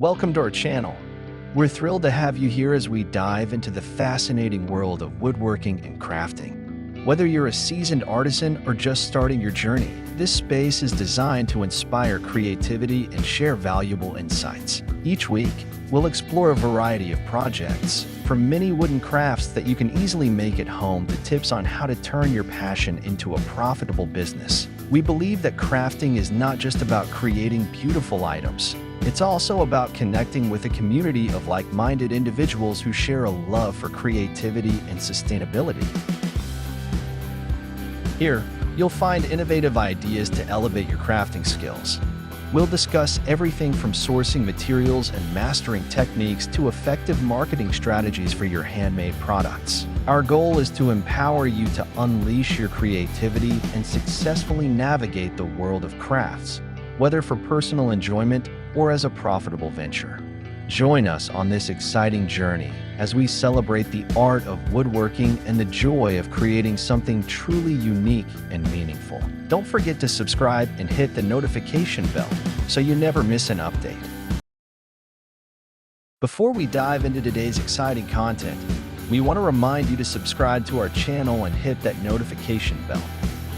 Welcome to our channel. We're thrilled to have you here as we dive into the fascinating world of woodworking and crafting. Whether you're a seasoned artisan or just starting your journey, this space is designed to inspire creativity and share valuable insights. Each week, we'll explore a variety of projects, from mini wooden crafts that you can easily make at home to tips on how to turn your passion into a profitable business. We believe that crafting is not just about creating beautiful items. It's also about connecting with a community of like-minded individuals who share a love for creativity and sustainability. Here, you'll find innovative ideas to elevate your crafting skills. We'll discuss everything from sourcing materials and mastering techniques to effective marketing strategies for your handmade products. Our goal is to empower you to unleash your creativity and successfully navigate the world of crafts, whether for personal enjoyment or as a profitable venture. Join us on this exciting journey as we celebrate the art of woodworking and the joy of creating something truly unique and meaningful. Don't forget to subscribe and hit the notification bell so you never miss an update. Before we dive into today's exciting content, we want to remind you to subscribe to our channel and hit that notification bell.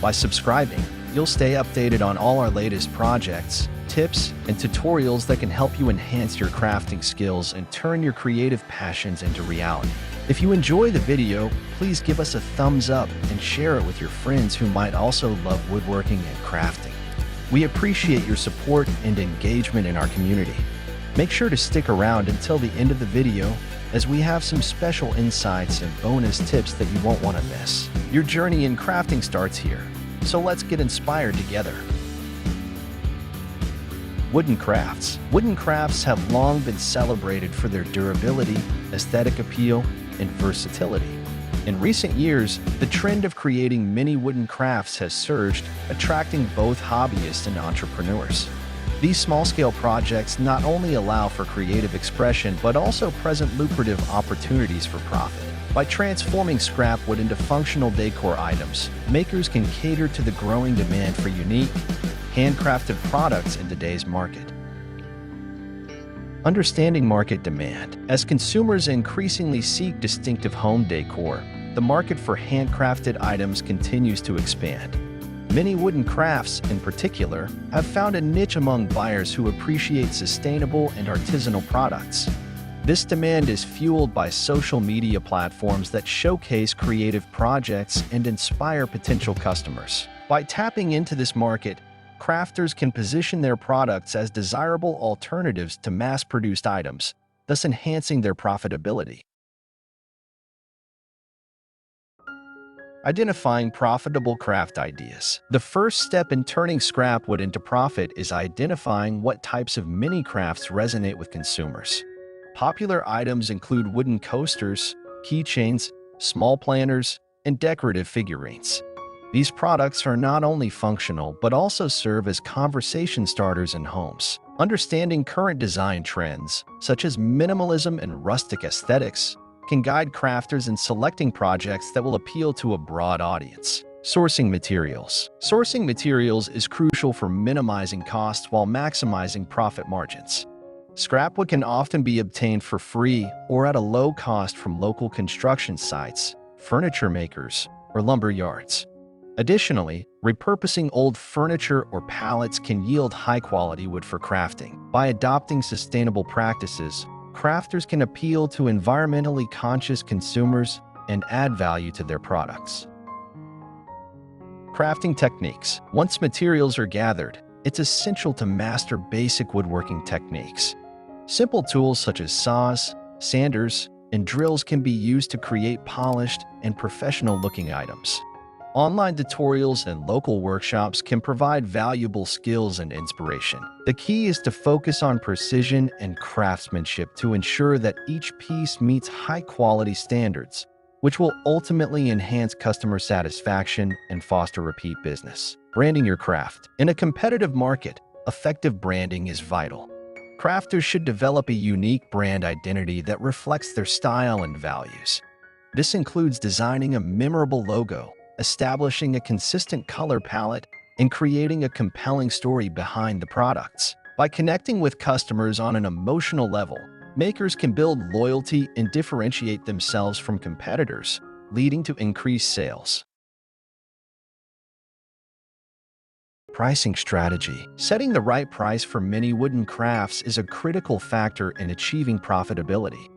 By subscribing, you'll stay updated on all our latest projects, tips, and tutorials that can help you enhance your crafting skills and turn your creative passions into reality. If you enjoy the video, please give us a thumbs up and share it with your friends who might also love woodworking and crafting. We appreciate your support and engagement in our community. Make sure to stick around until the end of the video, as we have some special insights and bonus tips that you won't want to miss. Your journey in crafting starts here, so let's get inspired together. Wooden crafts. Wooden crafts have long been celebrated for their durability, aesthetic appeal, and versatility. In recent years, the trend of creating mini wooden crafts has surged, attracting both hobbyists and entrepreneurs. These small-scale projects not only allow for creative expression but also present lucrative opportunities for profit. By transforming scrap wood into functional decor items, makers can cater to the growing demand for unique, handcrafted products in today's market. Understanding market demand. As consumers increasingly seek distinctive home decor, the market for handcrafted items continues to expand. Many wooden crafts, in particular, have found a niche among buyers who appreciate sustainable and artisanal products. This demand is fueled by social media platforms that showcase creative projects and inspire potential customers. By tapping into this market, crafters can position their products as desirable alternatives to mass-produced items, thus enhancing their profitability. Identifying profitable craft ideas. The first step in turning scrap wood into profit is identifying what types of mini crafts resonate with consumers. Popular items include wooden coasters, keychains, small planters, and decorative figurines. These products are not only functional but also serve as conversation starters in homes. Understanding current design trends, such as minimalism and rustic aesthetics, can guide crafters in selecting projects that will appeal to a broad audience. Sourcing materials. Sourcing materials is crucial for minimizing costs while maximizing profit margins. Scrap wood can often be obtained for free or at a low cost from local construction sites, furniture makers, or lumber yards. Additionally, repurposing old furniture or pallets can yield high-quality wood for crafting. By adopting sustainable practices, crafters can appeal to environmentally conscious consumers and add value to their products. Crafting techniques. Once materials are gathered, it's essential to master basic woodworking techniques. Simple tools such as saws, sanders, and drills can be used to create polished and professional-looking items. Online tutorials and local workshops can provide valuable skills and inspiration. The key is to focus on precision and craftsmanship to ensure that each piece meets high-quality standards, which will ultimately enhance customer satisfaction and foster repeat business. Branding your craft. In a competitive market, effective branding is vital. Crafters should develop a unique brand identity that reflects their style and values. This includes designing a memorable logo, establishing a consistent color palette, and creating a compelling story behind the products. By connecting with customers on an emotional level, makers can build loyalty and differentiate themselves from competitors, leading to increased sales. Pricing strategy. Setting the right price for many wooden crafts is a critical factor in achieving profitability.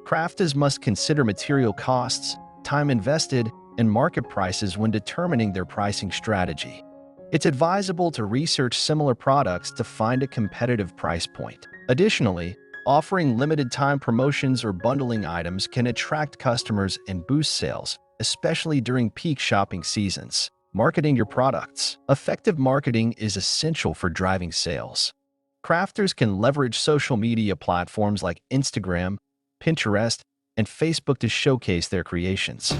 Crafters must consider material costs, time invested, and market prices when determining their pricing strategy. It's advisable to research similar products to find a competitive price point. Additionally, offering limited-time promotions or bundling items can attract customers and boost sales, especially during peak shopping seasons. Marketing your products. Effective marketing is essential for driving sales. Crafters can leverage social media platforms like Instagram, Pinterest, and Facebook to showcase their creations.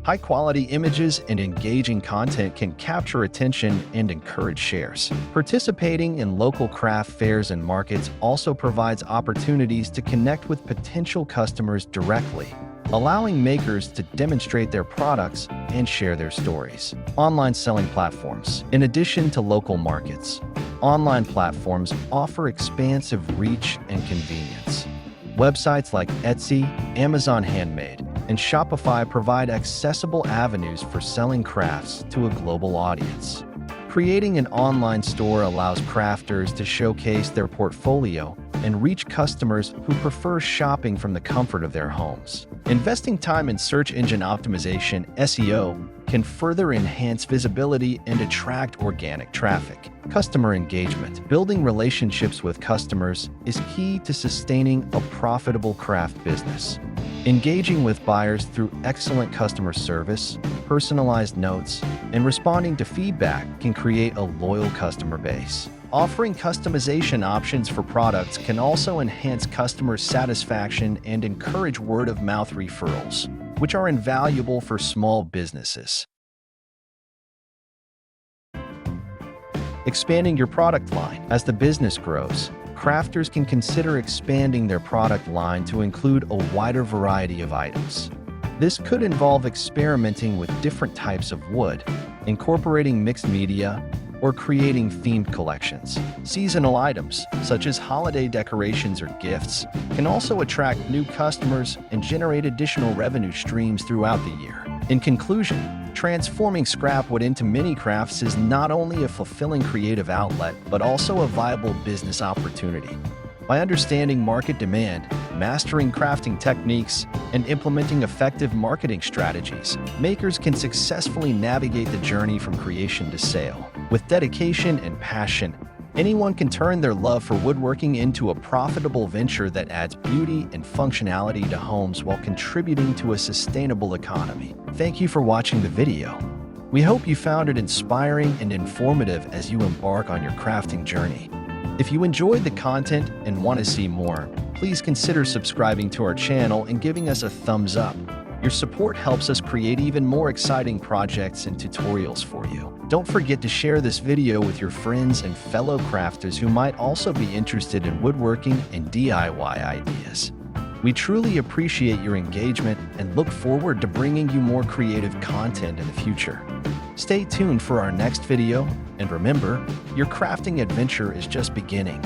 High-quality images and engaging content can capture attention and encourage shares. Participating in local craft fairs and markets also provides opportunities to connect with potential customers directly, allowing makers to demonstrate their products and share their stories. Online selling platforms. In addition to local markets, online platforms offer expansive reach and convenience. Websites like Etsy, Amazon Handmade, and Shopify provide accessible avenues for selling crafts to a global audience. Creating an online store allows crafters to showcase their portfolio and reach customers who prefer shopping from the comfort of their homes. Investing time in search engine optimization (SEO) can further enhance visibility and attract organic traffic. Customer engagement. Building relationships with customers is key to sustaining a profitable craft business. Engaging with buyers through excellent customer service, personalized notes, and responding to feedback can create a loyal customer base. Offering customization options for products can also enhance customer satisfaction and encourage word-of-mouth referrals, which are invaluable for small businesses. Expanding your product line. As the business grows, crafters can consider expanding their product line to include a wider variety of items. This could involve experimenting with different types of wood, incorporating mixed media, or creating themed collections. Seasonal items, such as holiday decorations or gifts, can also attract new customers and generate additional revenue streams throughout the year. In conclusion, transforming scrap wood into mini crafts is not only a fulfilling creative outlet, but also a viable business opportunity. By understanding market demand, mastering crafting techniques, and implementing effective marketing strategies, makers can successfully navigate the journey from creation to sale. With dedication and passion, anyone can turn their love for woodworking into a profitable venture that adds beauty and functionality to homes while contributing to a sustainable economy. Thank you for watching the video. We hope you found it inspiring and informative as you embark on your crafting journey. If you enjoyed the content and want to see more, please consider subscribing to our channel and giving us a thumbs up. Your support helps us create even more exciting projects and tutorials for you. Don't forget to share this video with your friends and fellow crafters who might also be interested in woodworking and DIY ideas. We truly appreciate your engagement and look forward to bringing you more creative content in the future. Stay tuned for our next video, and remember, your crafting adventure is just beginning.